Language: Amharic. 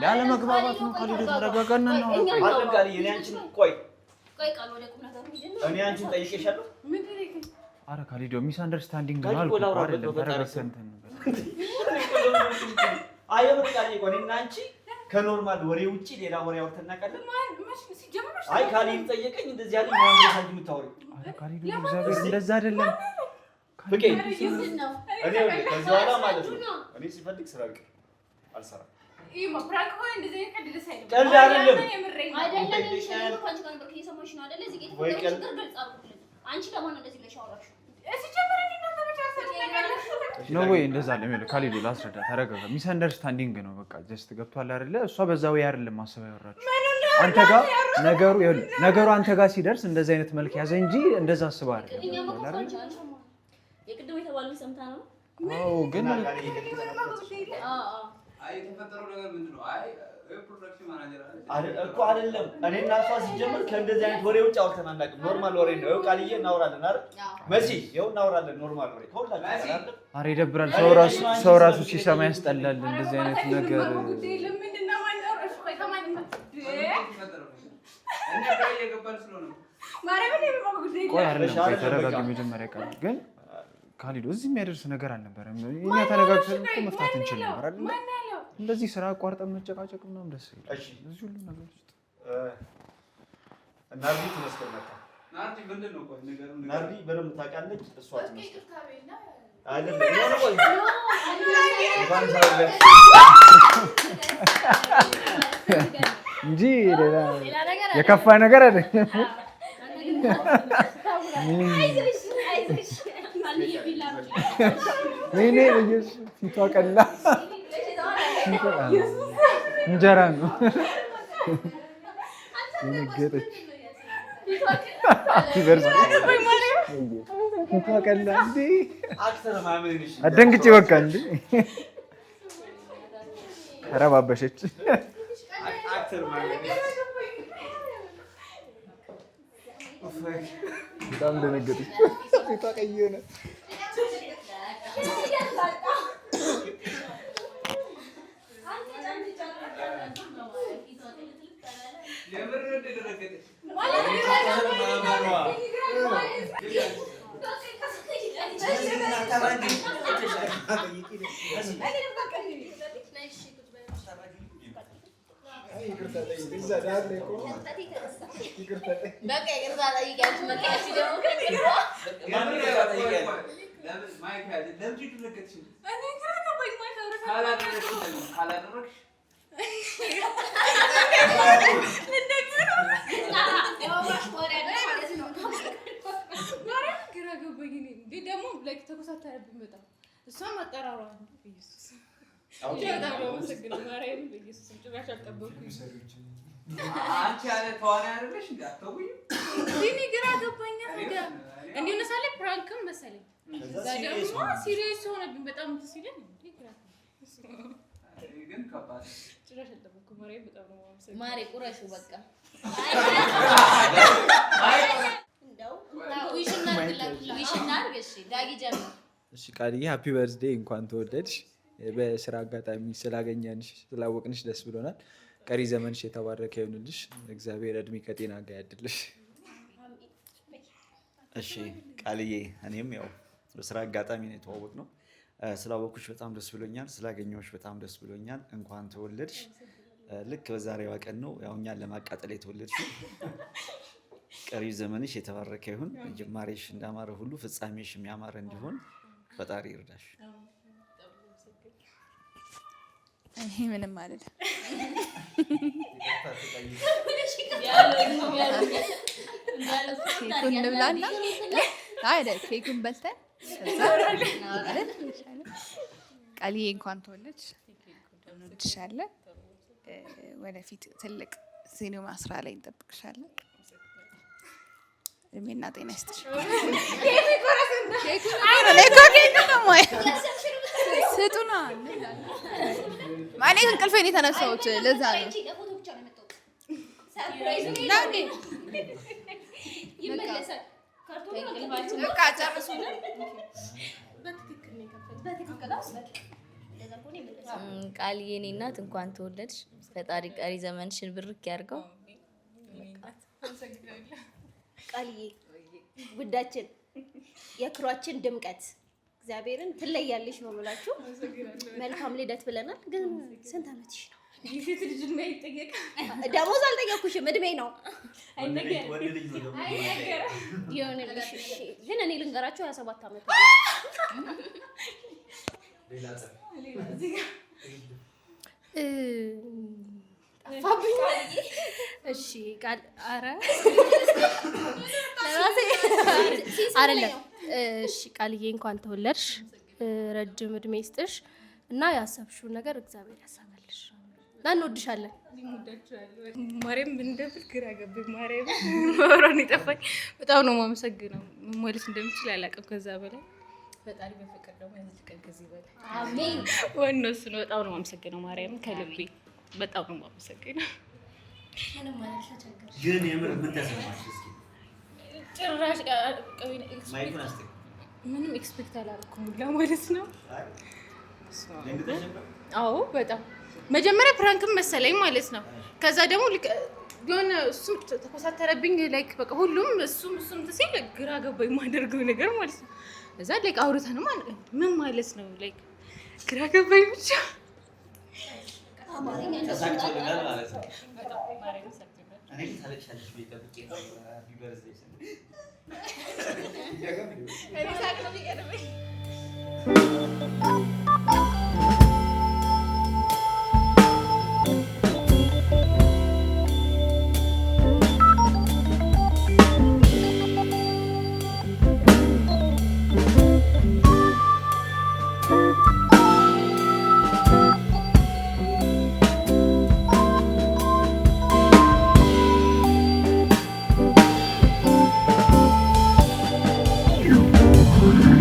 ያለ መግባባት ነው ካሊዶ ተረጋጋና ነው አይደል ጋር እኔ አንቺን ቆይ ቃል ወደ ቁም ነገር ምንድነው እኔ አንቺን ጠይቄሻለሁ ምን ጠይቄ አረ ካሊዶ ሚስ አንደርስታንዲንግ ነው አልኩ አይደል ተረጋግተን አየው ቃል ይቆኔና አንቺ ከኖርማል ወሬ ውጪ ሌላ ወሬ አውርተን እናውቃለን አይ ካሊዶ ጠየቀኝ እንደዚህ ያለ ነው አንተ ሳንጂ የምታወሪው አረ ካሊዶ እግዚአብሔር እንደዛ አይደለም ፍቄ እኔ ከዚህ በኋላ ማለት ነው እኔ ሲፈልግ ስራ ልቀር አልሰራም ይሄማ ፕራንክ ሆነ እንደዚህ ከድረስ አይደለም ቀልድ አይደለም አንቺ ለማን እንደዚህ ብለሽ አወራሽ ነው ወይ እንደዛ ለምን ካሊዶ ላስረዳ ተረጋጋ ሚስ አንደርስታንዲንግ ነው በቃ ጀስት ገብቷል አይደለ እሷ በዛው አይደለም ማሰብ ያወራችሁ አንተ ጋር ነገሩ አንተ ጋር ሲደርስ እንደዚህ አይነት መልክ ያዘ እንጂ እንደዛ አስባ አይደለም የቅድም የተባለው ሰምታ ነው አዎ ግን አይ ተፈጠረው ነገር ምንድነው አይ ፕሮዳክሽን ማናጀር አይደል እኮ አይደለም እኔና እሷ ሲጀምር ከእንደዚህ አይነት ወሬ ውጭ አውርተን አናውቅም ኖርማል ወሬ ነው ቃልዬ እናወራለን አይደል መሲ ይኸው እናወራለን ኖርማል ወሬ ሁላችንም አይደል አሬ ይደብራል ሰው ራሱ ሲሰማ ያስጠላል እንደዚህ አይነት ነገር ለምንድነው ማንደረሽ ቆይ ከማን እኛ ጋር እየገባን ስለሆነ ማረምን የማጉዴ ቆይ አይደለም ተረጋጊ መጀመሪያ ቃል ግን ካሊዶ እዚህ የሚያደርስ ነገር አልነበረም እኛ ተነጋግረን እኮ መፍታት እንችል ነበር አይደል እንደዚህ ስራ አቋርጠን መጨቃጨቅ ምናምን ደስ ይላል እሺ እዚህ ሁሉ ነገር ውስጥ ናርዲ ትመስለናል ናርዲ ምንድነው ቆይ ነገሩን ናርዲ በደምብ ታውቃለች እሷ ትመስለናል አይደለም እንጂ ሌላ የከፋ ነገር አይደለም ምን ልጅ ፊቷ ቀላ እንጀራ ነው ነገረች ፊቷ ቀላ እንዴ አክተር ማመንሽ አደንግጬ በቃ እንዴ ተረባበሸች አክተር ማመንሽ በጣም ደነገጠች ፊቷ ቀይ ሆነ የምር እንደደረገች አንቺ ያለ ተዋናይ አይደለሽ እንዴ አትተውኝ እኔ ግራ ገባኝ ነገር እንዴ ነሳለ ፕራንክም መሰለኝ ዛሬው ሲሪየስ ሆነብኝ በጣም ትሲለኝ ግን ከባድ ጭራሽ አልጠበኩ ማሬ በጣም ነው ማምሰል ማሬ ቁረሹ በቃ እንደው ዊሽናር እሺ ዳጊ ጀምር እሺ ቃልዬ ሃፒ በርዝዴይ እንኳን ተወለድሽ በስራ አጋጣሚ ስላገኘንሽ ስላወቅንሽ ደስ ብሎናል ቀሪ ዘመንሽ የተባረከ ይሁንልሽ እግዚአብሔር እድሜ ከጤና ጋር ያድልሽ እሺ ቃልዬ እኔም ያው በስራ አጋጣሚ ነው የተዋወቅነው ስላወቅኩሽ በጣም ደስ ብሎኛል ስላገኘሁሽ በጣም ደስ ብሎኛል እንኳን ተወለድሽ ልክ በዛሬዋ ቀን ነው ያው እኛን ለማቃጠል የተወለድሽው ቀሪ ዘመንሽ የተባረከ ይሁን ጅማሬሽ እንዳማረ ሁሉ ፍጻሜሽ የሚያማረ እንዲሆን ፈጣሪ ይርዳሽ እኔ ምንም አይደለም ኬኩን እንብላና አይደል ኬኩን በልተን ቃልዬ እንኳን ተወለድሽ እንወድሻለን ወደፊት ትልቅ ሲኒማ ስራ ላይ እንጠብቅሻለን እድሜና ጤና ይስጥሽ ስጡና ማለት እንቅልፌን የተነሳሁት ለዛ ነው በቃ ጨርሱልን በትክክል ነው የከፈተው በትክክል ቃልዬ የኔ እናት እንኳን ተወለድሽ። ፈጣሪ ቀሪ ዘመንሽን ብርክ ያድርገው። ቃልዬ ውዳችን የክሯችን ድምቀት እግዚአብሔርን ትለያለሽ ነው የምላችሁ። መልካም ልደት ብለናል። ግን ስንት ዓመትሽ ነው? ሴት ልጅ እድሜ አይጠየቅም። ደሞዝ አልጠየኩሽም፣ እድሜ ነው ይሆንልሽ። ግን እኔ ልንገራችሁ 27 ዓመት ጠፋብኝ። እሺ ቃል አረ ለራሴ አይደለም። እሺ ቃልዬ እንኳን ተወለድሽ፣ ረጅም እድሜ ይስጥሽ እና ያሰብሽውን ነገር እግዚአብሔር ያሳካልሽ እና እንወድሻለን። ማርያም እንደብል ግራ ገባኝ። ማርያም ማውራን የጠፋኝ። በጣም ነው የማመሰግነው። ማለት እንደምችል አላውቅም። ከዛ በላይ ፈጣሪ በፍቅር ደግሞ ያዝልቀን ከዚህ በላይ አሜን። ዋናው እሱ ነው። በጣም ነው የማመሰግነው ማርያም ከልቤ በጣም ነው የማመሰግነው። ግን የምር ምን ተሰማሽ? እስኪ ጭራሽ ማይኩን አስተ ምንም ኤክስፔክት አላደረኩም ለማለት ነው። አዎ በጣም መጀመሪያ ፕራንክም መሰለኝ ማለት ነው። ከዛ ደግሞ የሆነ እሱም ተኮሳተረብኝ። ላይክ በቃ ሁሉም እሱም ሲል ግራ ገባኝ የማደርገው ነገር ማለት ነው። እዛ ላይክ አውርተንም ምን ማለት ነው ላይክ ግራ ገባኝ ብቻ። ተሳክቶልናል ማለት ነው። እኔ ታለቅሻለሽ ብዬ ጠብቄ ነው። ሃፒ በርዝዴይ